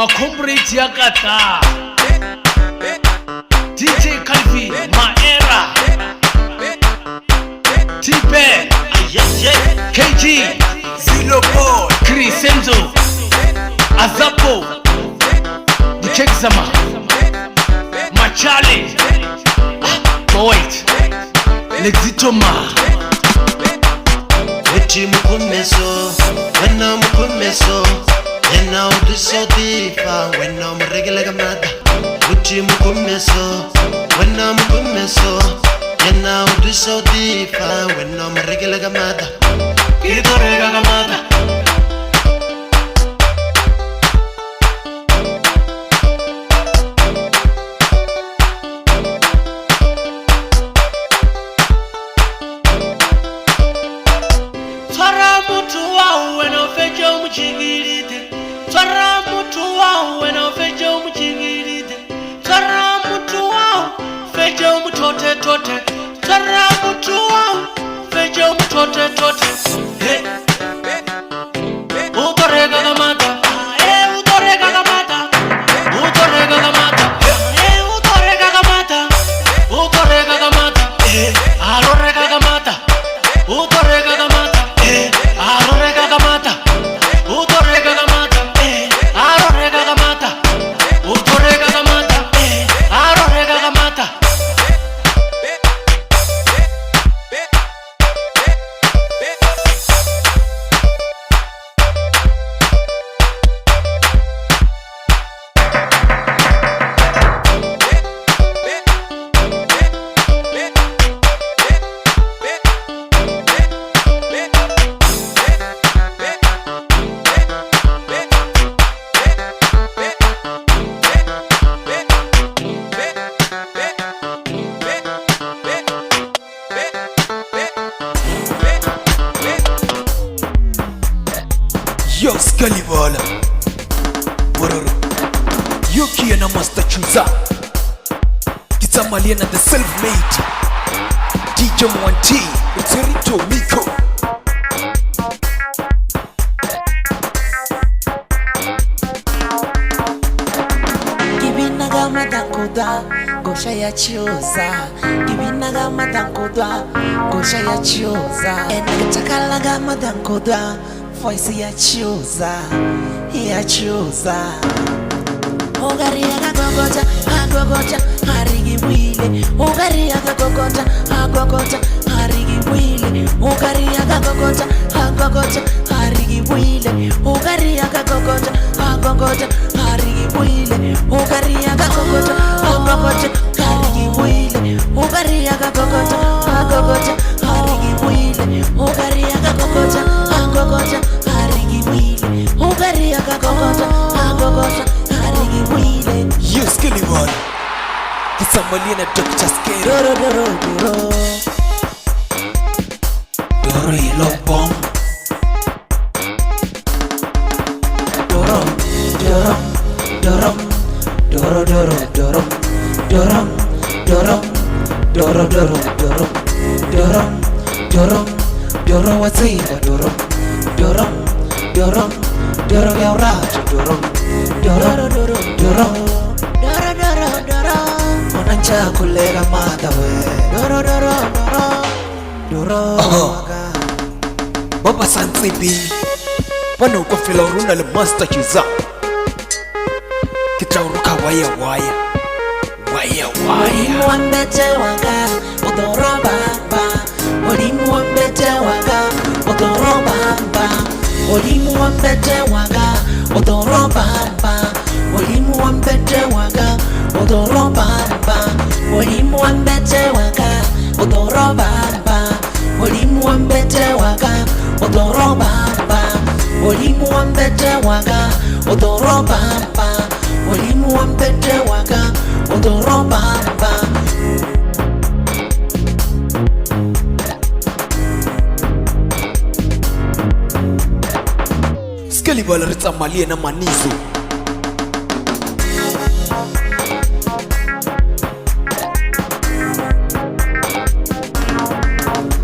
Macombrate ya kata DJ Calvi Maera Tipe KG Zilo Boy Crisenzo Azapo Dikexama Machale Wait Lexitoma Uchi mukumeso Wena mukumeso Yena uduso difa Wena muregele gamada Uchi mukumeso Wena mukumeso Yena uduso difa Wena muregele gamada Idorega gamada Twara mutu wao wena feje umuchigirite Twara mutu wao wena feje umuchigirite Twara mutu wao feje umutote tote Twara mutu wao feje umutote tote Hey Utorega gamata Utorega gamata Utorega gamata Utorega gamata Utorega gamata Alorega gamata Utorega gamata Arorega gamata Utorega gamata Arorega gamata Utorega gamata Arorega gamata Yo Scalibala Bororo Yuki na Master Chuza Kitamalia na the self-made DJ Mwanti Uterito Miko Gibinaga matakuda Gosha ya chioza Gibinaga matakuda Gosha ya chioza Enakachakalaga matakuda Voice ya chioza Ogari agogota agogota harigi wile Ogari agogota agogota harigi wile Ogari agogota agogota harigi wile Ogari agogota agogota harigi wile Ogari agogota agogota harigi wile Ogari agogota agogota harigi wile Ogari agogota agogota harigi wile Ogari agogota agogota harigi wile Yo Scalibala Kitamalia na Dr. Skate Doro doro doro Doro yellow bomb Doro doro doro Doro doro doro Doro doro Doro doro doro Doro doro Doro wazima doro Doro doro Doro ya uracho doro Doro doro doro Doro doro doro Mwanancha kulega mata we Doro doro doro Doro Baba Sansebi Wana uko fila uruna le Master Chuza Kitauruka waya waya Waya waya Mwambete wanga Udoro bamba Walimu wambete wanga Udoro bamba Walimu wambete wanga Udoro bamba Walimu wambete wanga Udoro bamba Walimu wambete wanga Udoro bamba Walimu wambete wanga Udoro bamba Walimu wambete wanga Udoro bamba Walimu wambete wanga Udoro bamba Scalibala ritamalia na manizo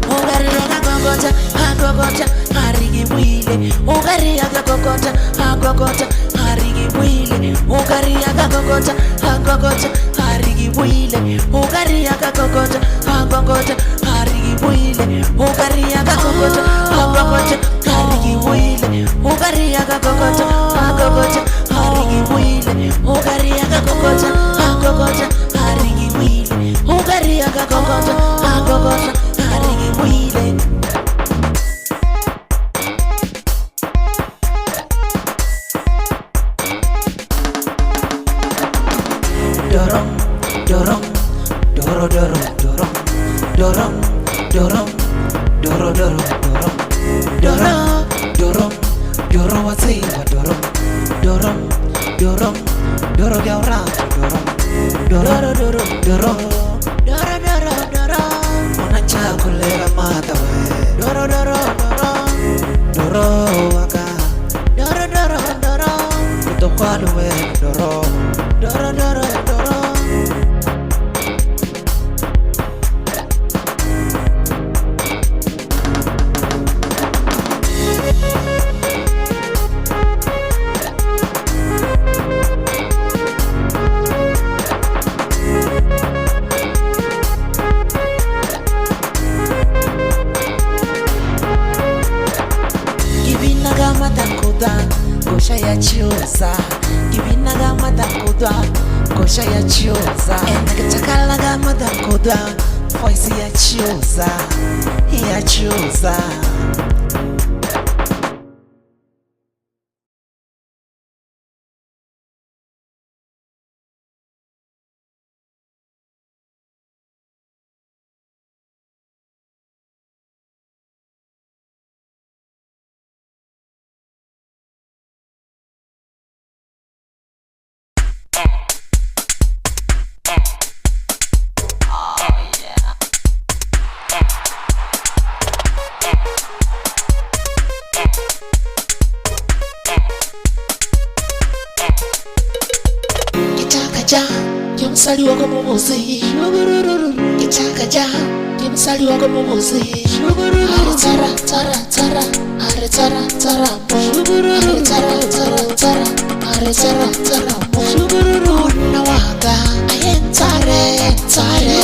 Ogari agogota agogota harigi wile Ogari agogota agogota harigi wile ugari akagogota agogota arigibwile ugari akagogota agogota arigibwile ugari akagogota agogota arigibwile ugari akagogota agogota arigibwile ugari akagogota agogota arigibwile ugari akagogota agogota arigibwile dorong dorong doro doro dorong dorong dorong doro doro dorong dorong dorong doro wazee wa dorong dorong dorong doro gaura dorong doro doro dorong doro doro dorong unacha kulera mata we doro doro dorong doro waka doro doro dorong kutokwalu we dorong doro doro Gosha ya chioza Gibinaga madakudwa Gosha ya chioza Enakatakalaga madakudwa Voice ya chioza Ya chioza Yomsali wako mumuzi Kitakaja Yomsali wako mumuzi Are tara tara tara Are tara tara mo Are tara tara tara Are tara tara mo Una waka Ayen tare tare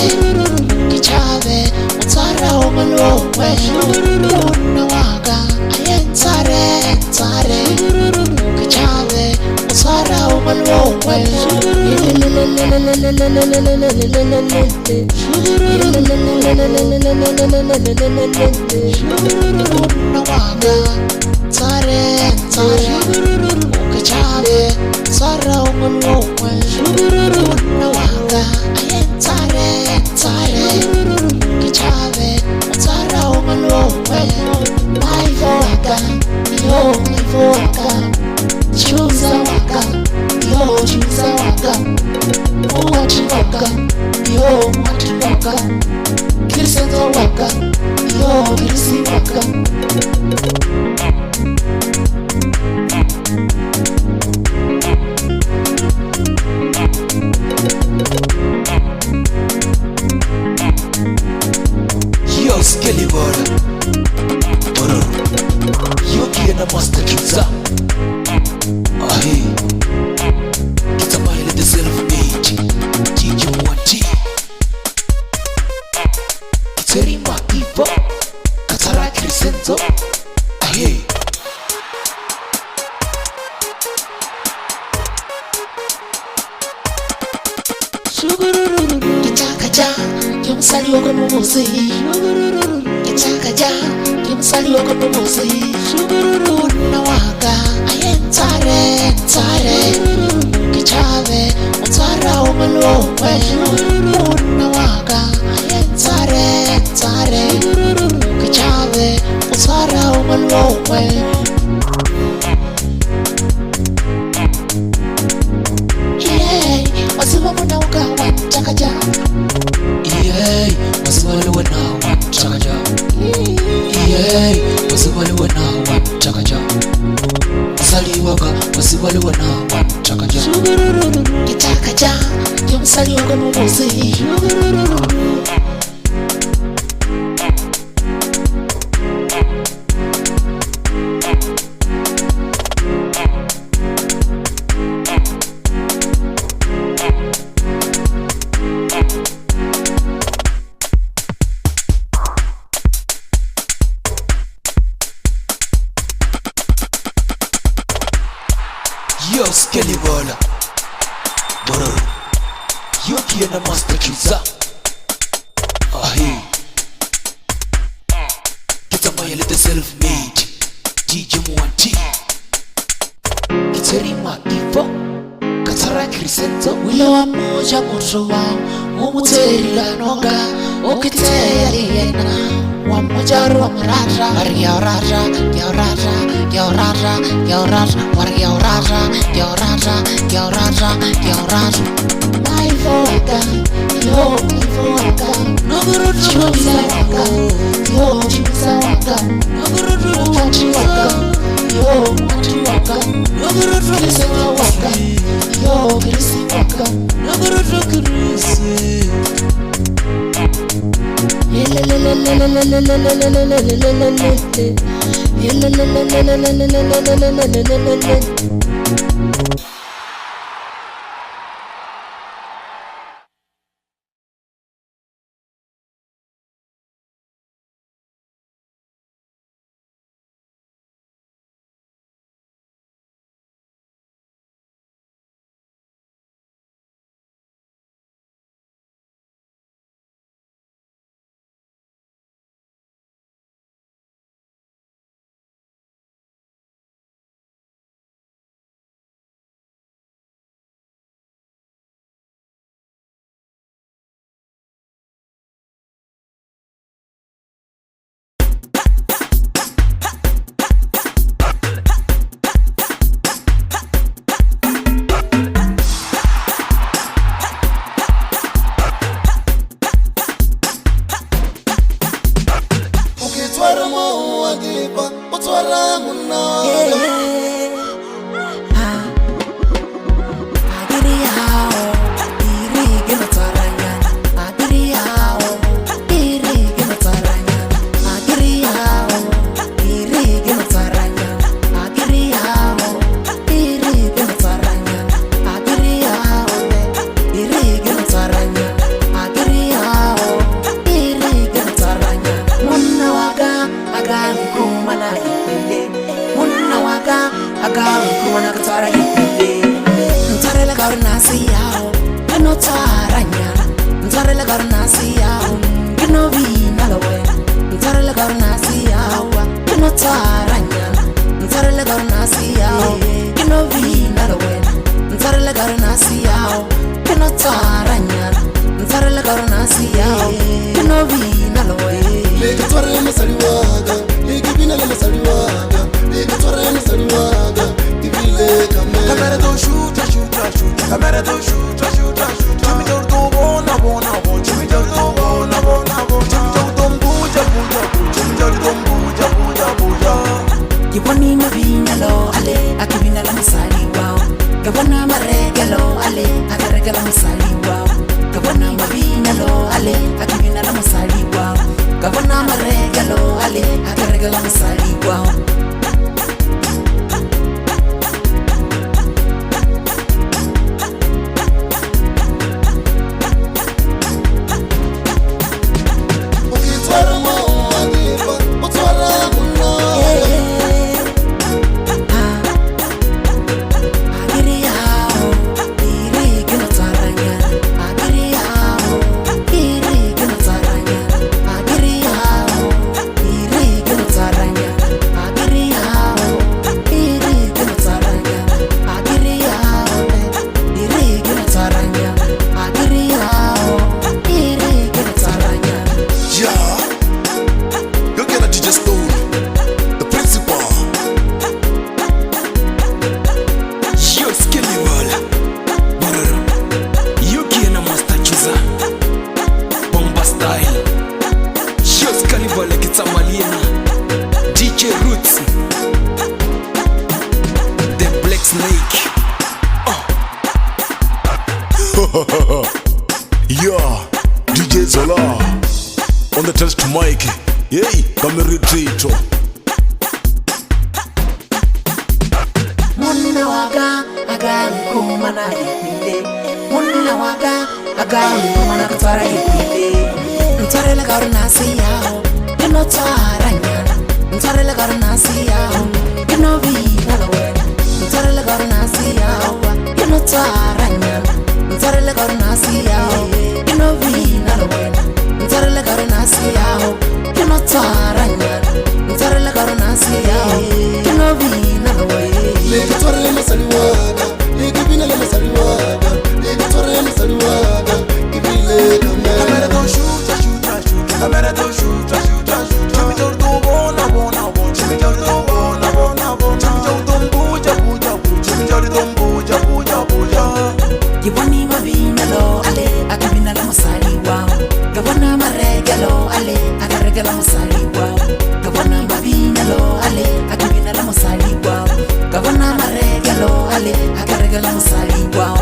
Kichave Utara umalwe Una waka Ayen tare tare Kichave Utara umalwe Nawaga tare tare ukachare sara umulwe nawaga ayen tare tare kichave sara umulwe maivo waka yo maivo waka chuza waka yo chuza waka Waka, yo waka, Kirsenzo waka, yo Kirsi waka. Yo Skelly Bora Toro Yo Kiena Master Kiza Ahi Kita Mahile the self-made Gigi Mwati Kiterima Ivo Katara Kirsenzo Ahi Kitakaja Yomsali wako mumuzi Kitakaja Yomsali wako mumuzi Unawaka Ayen tare tare Kichave Utara umalwe Unawaka Ayen tare tare Kichave Utara umalwe Yay Wasiwamu na uka watakaja Yay Wasiwale wana watakaja Yay Wasiwale wana watakaja Wasali waka Wasiwale wana watakaja Kitakaja Yomsali waka mumuzi Skelly Walla Mororo Yuki na Master Chiza Ahi Kitamaya little self-made DJ Mwanti Kiterima Ivo Katara Crescento Wila wa moja moto wao Umuteri noga Okite aliyena Wa moja wa marata Wari ya rata Ya rata Ya rata Ya rata Wari ya rata Ya rata Ya rata Ya rata Ivo waka Yo Ivo waka Noguru chumisa waka Yo chumisa waka Noguru wati waka Yo wati waka Noguru chumisa waka Yo kirisi waka Noguru kirisi Yeah, DJ Zola on the test mic. Hey, come retreat. Munna waga aga kumana yipinde. Munna waga aga kumana katara yipinde. Ntare la garna siya, kino taranya. Ntare la garna siya, kino vi na lawe. Ntare la garna siya. twaranya ntsarele ka rona siao ke no bina le wena ntsarele ka rona siao ke no twaranya ntsarele ka rona siao ke no bina le wena le ke tshwarele mosadi wa ka le ke bina le mosadi wa ka le ke tshwarele mosadi wa ka ke bile ka Kamera don't shoot, kamera don't shoot, chimi jor do bona bona bona, chimi jor do bona bona bona, chimi jor do buja buja buja, chimi jor do buja buja buja. Giboni mabina lo ale akabina la masari wao gabona maregalo ale akaregala masari wao gabona mabina lo ale akabina la masari wao gabona maregalo ale akaregala masari wao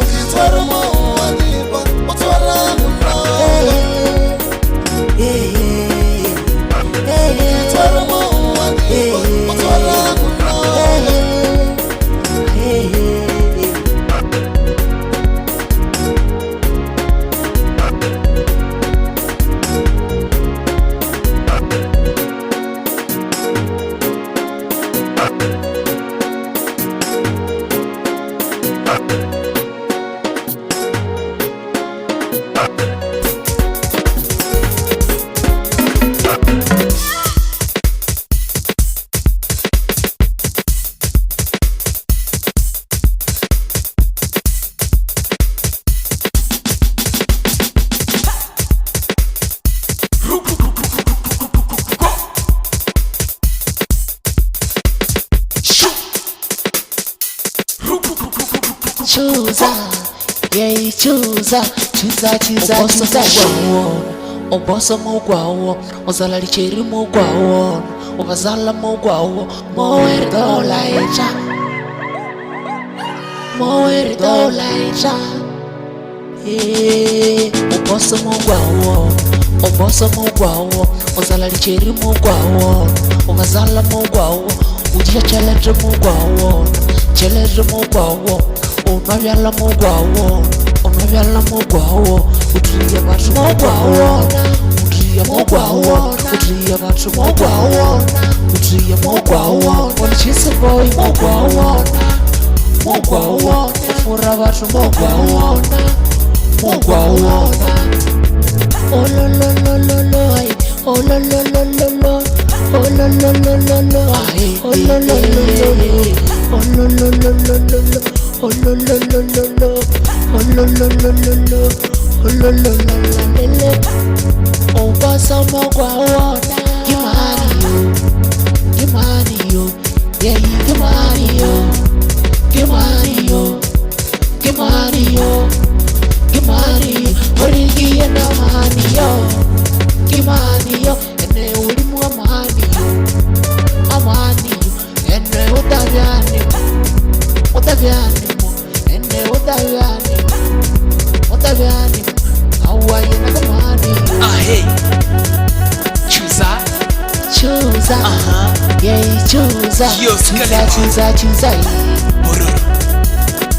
ukitwara mo wanipa utwara muna ukitwara mo wanipa utwara muna Choose, Oboso mogwawo, ozala licheri mogwawo, ovazala mogwawo, moer dola echa. Oboso mogwawo, ozala licheri mogwawo, ovazala mogwawo, ujia cheletre mogwawo, onavyala mogwawo, utriya vatu mogwawo, utriya vatu mogwawo, olichise boy mogwawo, ufura vatu mogwawo, oh lo lo lo lo lo, oh lo lo lo lo lo, oh lo lo lo lo lo, oh lo lo lo lo, oh lo lo lo lo lo, oh lo lo lo lo lo, oh lo lo lo lo lo, oh lo lo lo lo. Oh bossa mogwawo, Kimani yo, yeah Kimani yo, origi ena Kimani yo, ene ulimu amani yo, ene utavyani mo, ene utavyani mo, awa yena Kimani yo. Hey, choose, Yeah, choose, Yo, choose. bororo.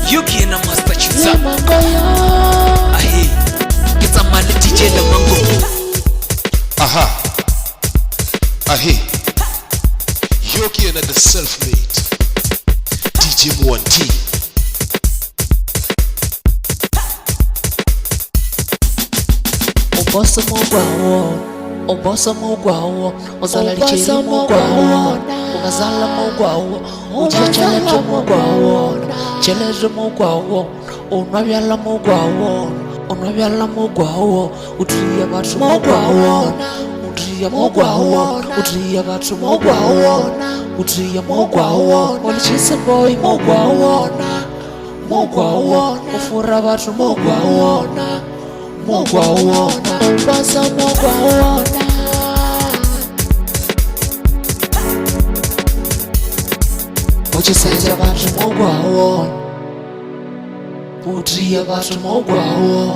Yuki na master choose. Mango yo. Hey, get a man DJ the mango. Ahe. Yoki and the self-made DJ Mwanti. Oboso mogwawo, ozala licheri mogwawo, ovazala mogwawo, ujia cheletre mogwawo, onavyala mogwawo, utriya vatu mogwawo, olichise boy mogwawo, ufura vatu mogwawo, oboso mogwawo. Ochisenja vatu mogwawo, utriya vatu mogwawo,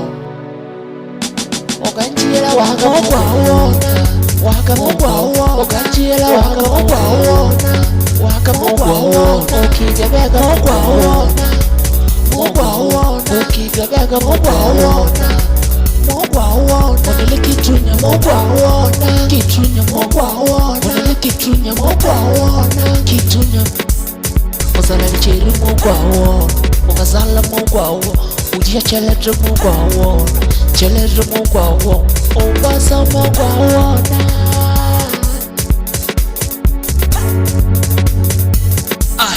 okanjira waka mogwawo, okanjira waka mogwawo, okigabeka mogwawo, okigabeka mogwawo. mogwawona onele kitunya mogwawona kitunya mogwawona onele kitunya mogwawona kitunya ozala bicheri mogwawona ongazala mogwawo ujiya chelete mogwawona chelete mogwawo obasa mogwawona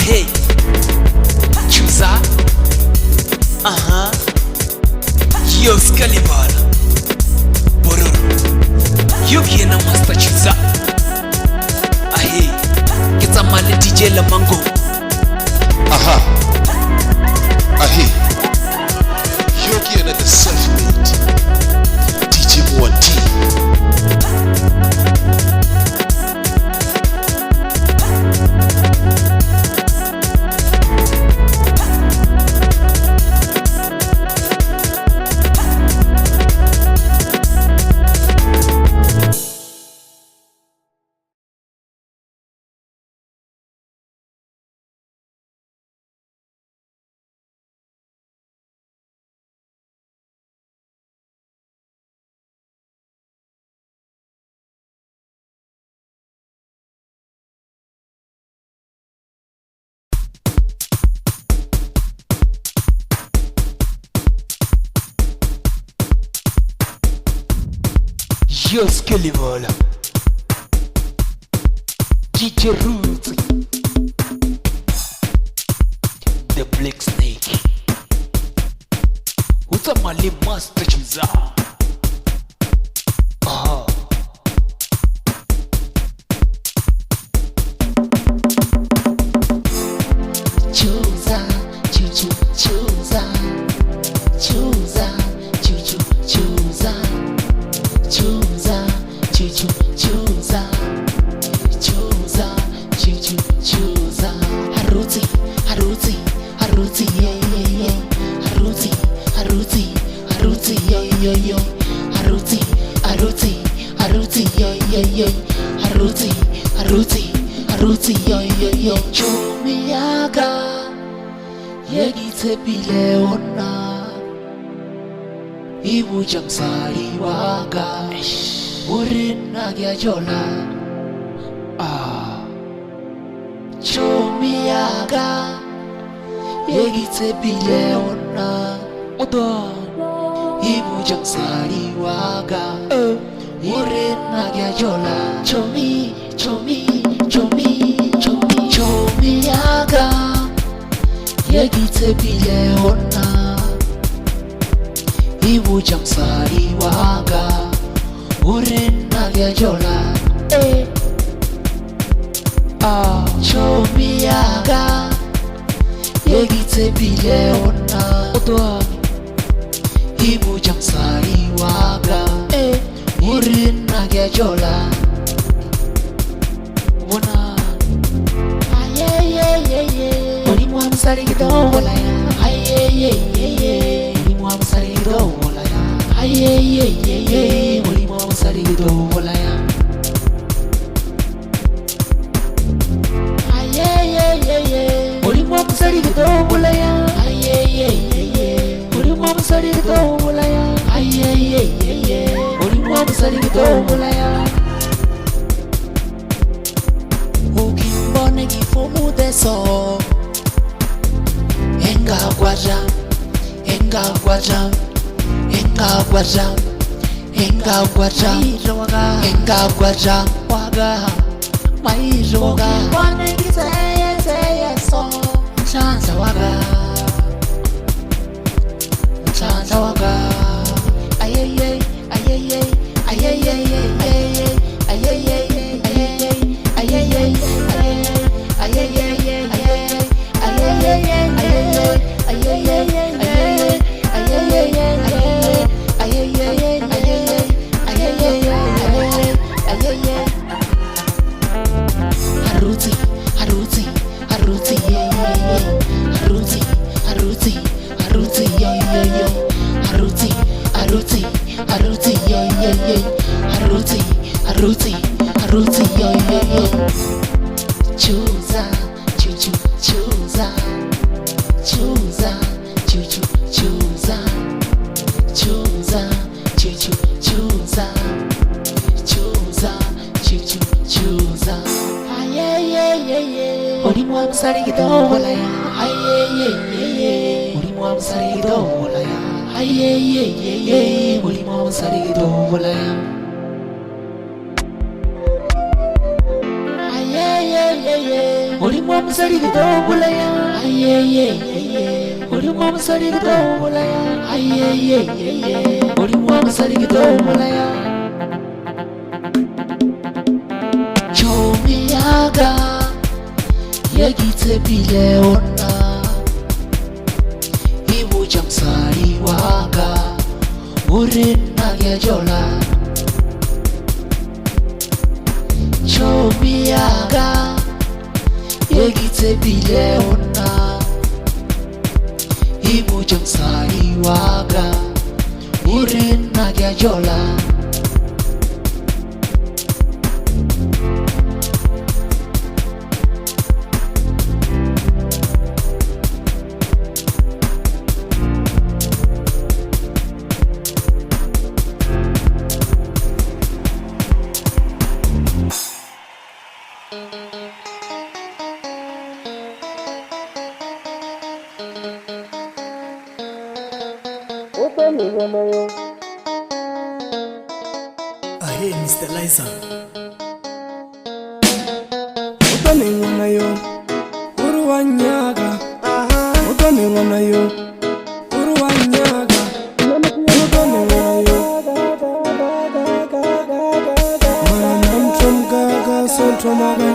Hey, Chuza. Yo Scalibal. Bororo. Yo kiena Master Chuza. Hey, get a man DJ La Mango. Hey, yo kiena the self-made DJ Mwati. Yo Scalibal. DJ Roots. The Black Snake. Who's a Mali Master Chuza? Chuza, chuchu, chuza, chuza, chuchu, chuza, chuza, chuchu, chuza, chuza, chuchu, chuza. Haruti, haruti, haruti, yeah, yeah, yeah. Haruti, haruti, haruti, yeah, yeah, yeah. Haruti, haruti, haruti, yeah, yeah, yeah. Haruti, haruti, haruti, yeah, yeah, yeah. Chumiyaga, yegite bileona. Ibu jamsari waga urina gyajola chomiyaga yegite bileona oda Ibu jamsari waga urina gyajola chomi chomi chomi chomi chomiyaga yegite bileona Ibu jamsari waga urina gyajola chomiyaga yegite bileona otoa Ibu jamsari waga urina gyajola wana ayeyeyeye ulimwa msari kidogo la ya ayeyeyeye ulimwa msari kidogo la ya ayeyeyeye ulimwa msari kidogo la ya ayeyeyeye ulimwa msari kidogo la ya ayeyeyeye ulimwa msari kidogo la ya ayeyeyeye ulimwa msari kidogo la ya ukimbone kifumu deso enga guaja enga guaja enga guaja enga guaja enga guaja waga maijo waga ukimbone kiseye so chanza waga chanza waga ayeye ayeye ayeye ayeye ayeye Haruti, haruti, haruti, yeah, yeah, yeah. Haruti, haruti, haruti, yeah, yeah, yeah. Haruti, haruti, haruti, yeah, yeah, yeah. Haruti, haruti, haruti, yeah, yeah, yeah. Chuza, chuchu, chuza, chuza, chuchu, chuza, chuza, chuza, chuza, chuza. Olimwa musaligido walaya, olimwa musaligido walaya, olimwa musaligido walaya. Olimwa musaligido walaya, olimwa musaligido walaya, olimwa musaligido walaya. Chomiyaga yegitse bileona ibuja msari waga urina yajola. Chomiyaga yegitse bileona ibuja msari waga urina yajola. Hey, Mr. Liza. Utani wanayo, uruwanyaga. Utani wanayo, uruwanyaga. Utani wanayo. Maranam gaga son tomaga.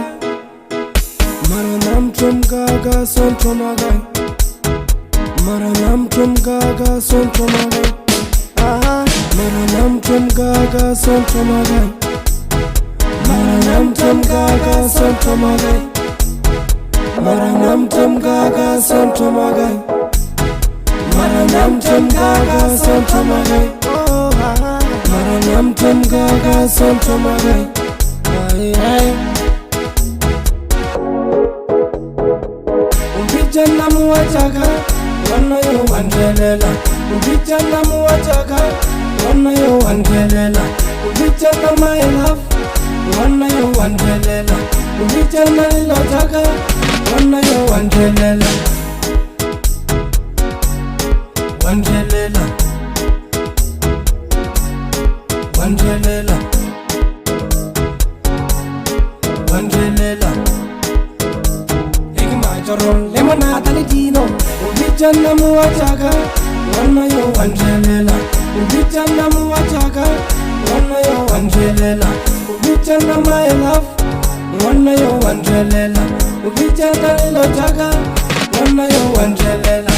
Maranam gaga son tomaga. Maranam gaga son tomaga. Maranam gaga son tomaga. Maranam gaga son tomaga. Maranam gaga son tomaga. Maranam gaga son tomaga. Maranam gaga son tomaga. Ubijana muwajaga, wana yo wandelela. Ubijana muwajaga, wana yo wandelela. Ubijana my love, wana yo wandelela. Ubijana ilojaga, wana yo wandelela. Wandelela, wandelela, wandelela. Ikimajoro lemonada lidino. Ubijana muwajaga, wana yo wandelela. Ubijana muwajaga, wana yo wandelela. Ubijana my love, wana yo wandelela. Ubijana ilojaga, wana yo wandelela.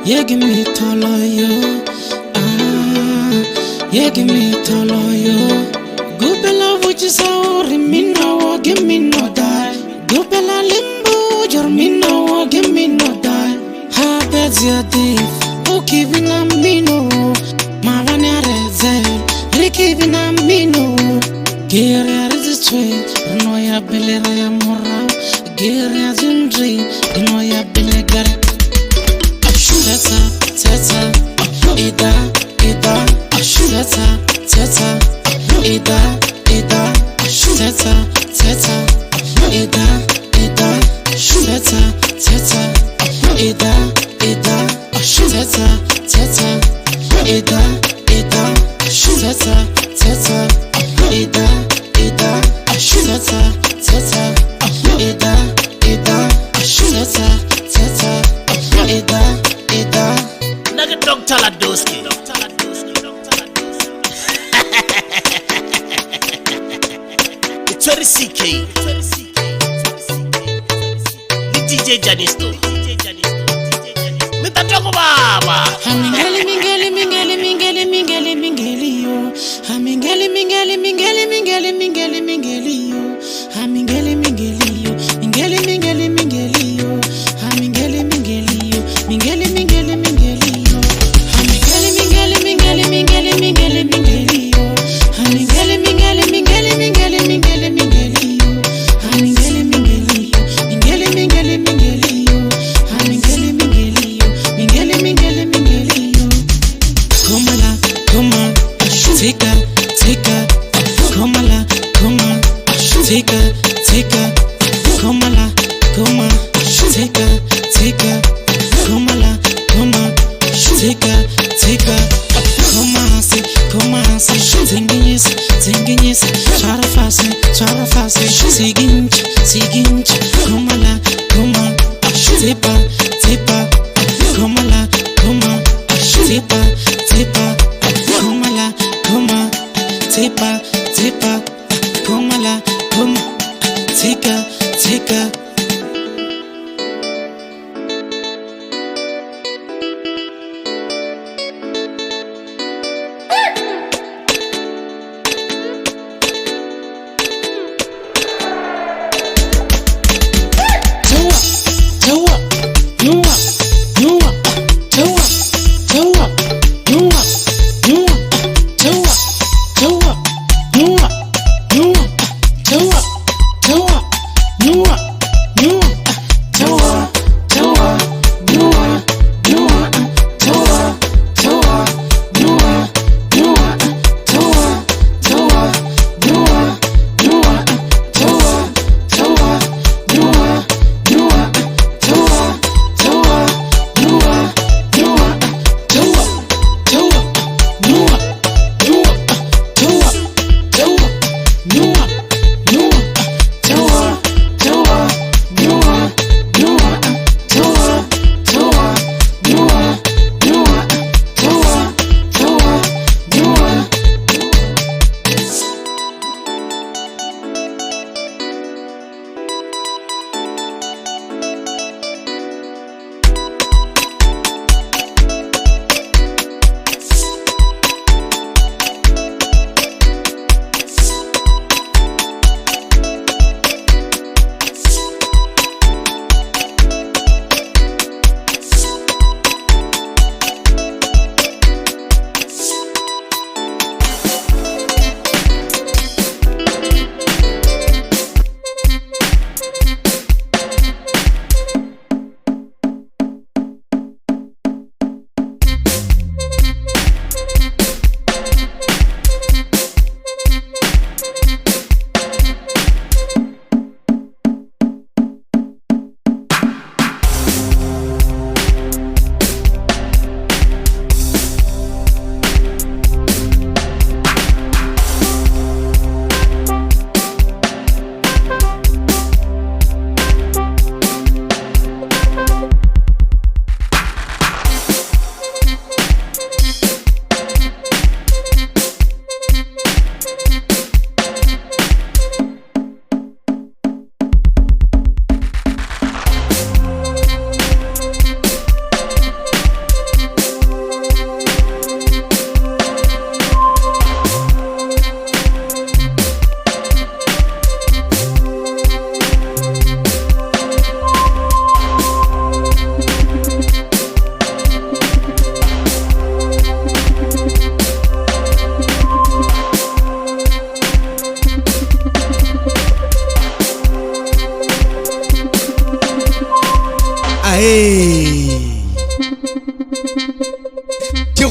Yeah, give me tolo yo. Yeah, give me tolo yo. Good bella which is our me now, give me no die. Good bella limbo, your me now, give me no die. Ha beds your thief, oh keeping a mino. Mavania rezel, rekiving a mino. Gear is a straight, no ya belera mora. Gear is in dream, no ya belegare. Teta, teta, ida, ida, teta, teta, ida, ida, teta, teta, ida, ida, teta, teta, ida, ida, teta, teta, ida, ida, teta, teta, ida, ida, teta, teta, ida, ida, teta, teta, ida. Naga Dr. Ladoski. It's very CK. DJ Janisto. Mita Choco Baba. Mingeli, mingeli, mingeli, mingeli, mingeli, mingeli yo. Mingeli, mingeli, mingeli, mingeli, mingeli, mingeli yo. Mingeli, mingeli yo. Mingeli, mingeli, mingeli yo. Mingeli, mingeli yo. Mingeli, mingeli, mingeli yo. Mingeli, mingeli, mingeli, mingeli, mingeli, mingeli yo. Mingeli, mingeli, mingeli, mingeli, mingeli, mingeli yo. Mingeli, mingeli yo. Mingeli, mingeli, mingeli yo. Mingeli, mingeli yo. Mingeli, mingeli, mingeli yo. Komala, koma, tika, tika. Komala, koma, tika, tika. Komala, koma, tika, tika. Komala, koma, tika, tika. Komasi, zinginyisi, zinginyisi. Charafasi, siginch. Komala, koma, tipa, tipa. Komala, koma, tipa, tipa. Komala, koma, tipa, tipa. Komala, koma, tika, tika.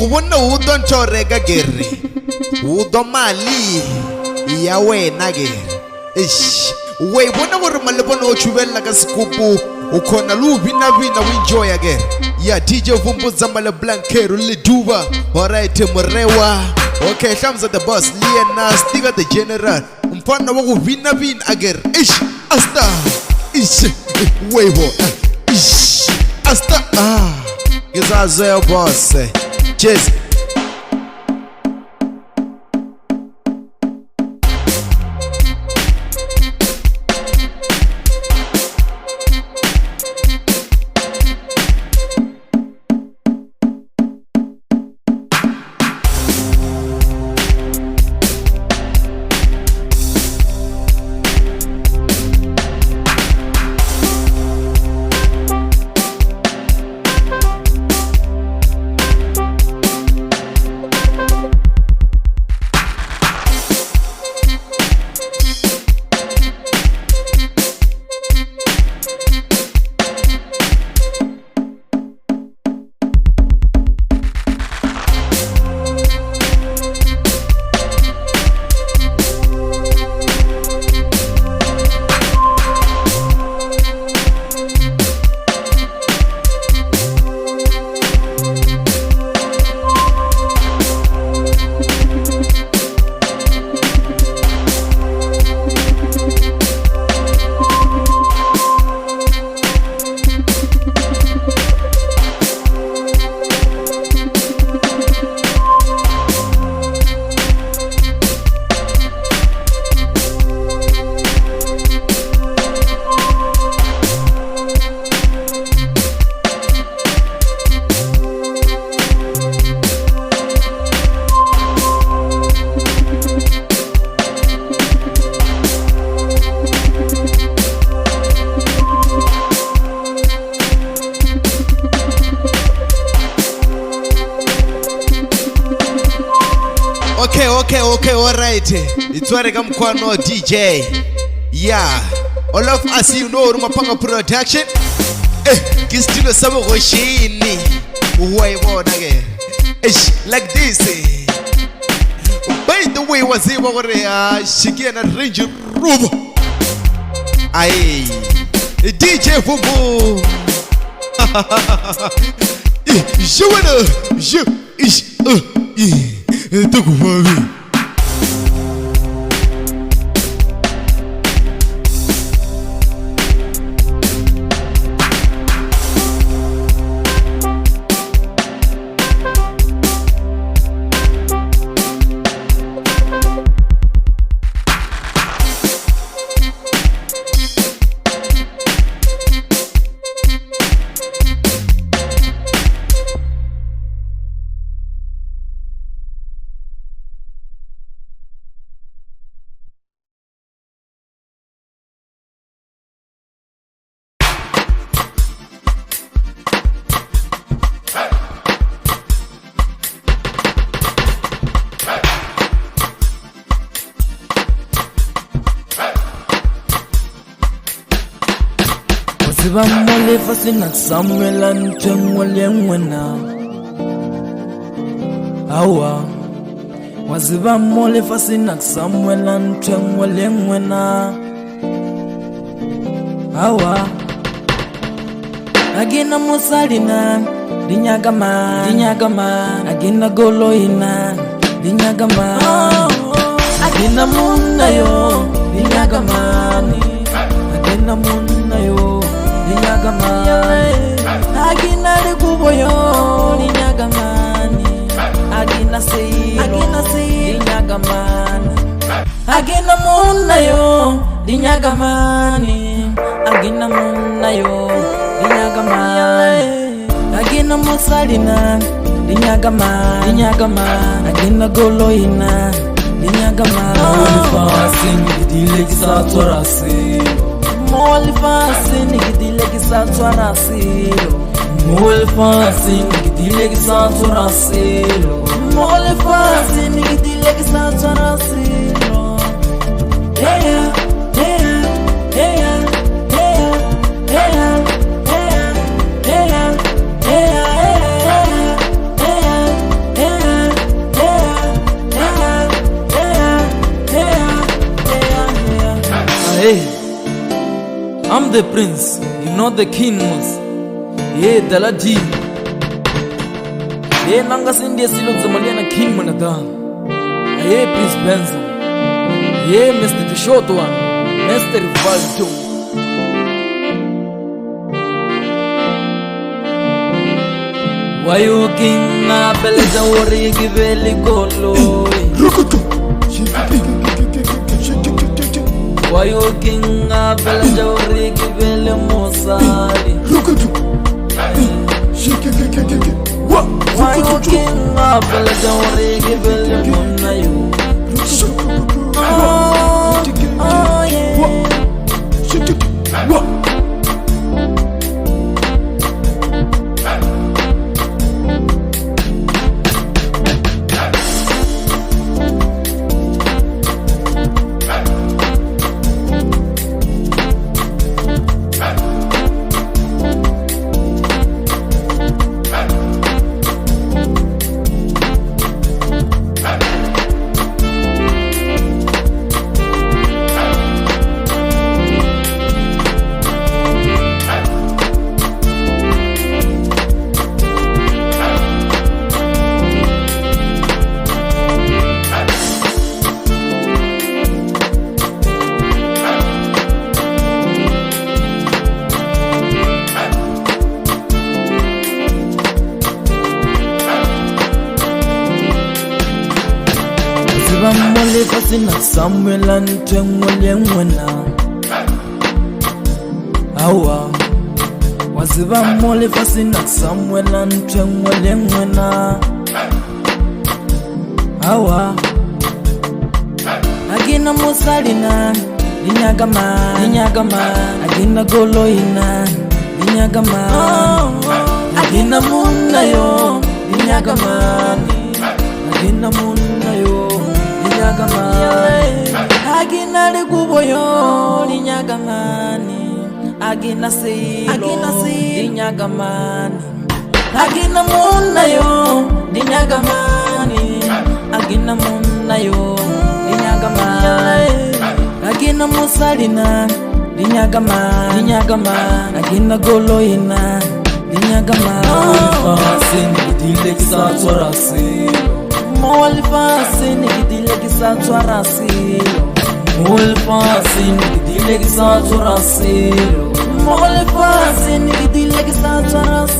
go bona o don chorega gere o do mali ya wena ge ish we bona gore malebona o chubella ka sekupu o khona lu bina bina we enjoy again ya DJ Vumbuza mala blankero le duba alright morewa okay Shamsa the boss Liana stiga the general umfana wa go bina bina again ish asta ish webo ish asta Gizazo boss cheers. Okay, alright. It's where I'm going to DJ. Yeah. All of us, you know, Rumapanga production. Kistilo Sabo Roshini. Why won't again? It's like this. By the way, was it over there? She get a range of room. Aye. DJ Fubu. Mole fasina Samuel and Tengwalengwena. Awa waziba mole fasina Samuel and Tengwalengwena. Awa agina musalina dinyagama agina goloina dinyagama agina munayo dinyagamani agina munayo Ninyagamani, agina likuboyo, ninyagamani, agina seiro, ninyagamani, agina munayo, ninyagamani, agina munayo, ninyagamani, agina musalina, ninyagamani, agina goloina, ninyagamani. Fasting, dilek sa torasi. Mole fasi nigidile kisatwa rasilo. Mole fasi nigidile kisatwa rasilo. Mole fasi nigidile kisatwa rasilo. Yeah, yeah, yeah, yeah, yeah, yeah, yeah, yeah, yeah, hey, I'm the prince, you know the king was. Yeah, Dalaji. Yeah, nanga sindia silo zamaliana king manada. Yeah, Prince Benzo. Yeah, Mr. The short one, Mr. Rivaldo. Why you king na beleza wori giveli golo? Why you king na beleza wori giveli mosali? Why you king na beleza wori giveli monayo? Oh yeah. Mole fasina Samuel antengole ngwena awa waziba mole fasina Samuel antengole ngwena awa agina musalina linyagama agina goloina linyagama agina munayo linyagama agina munayo agina liguboyo linyagamani agina silo linyagamani agina munayo linyagamani agina munayo linyagamani agina musalina linyagamani agina goloina linyagamani fasini dile kisatsorasi Molfasi nigidile kisatwa rasilo Molfasi nigidile kisatwa rasilo Molfasi nigidile kisatwa rasilo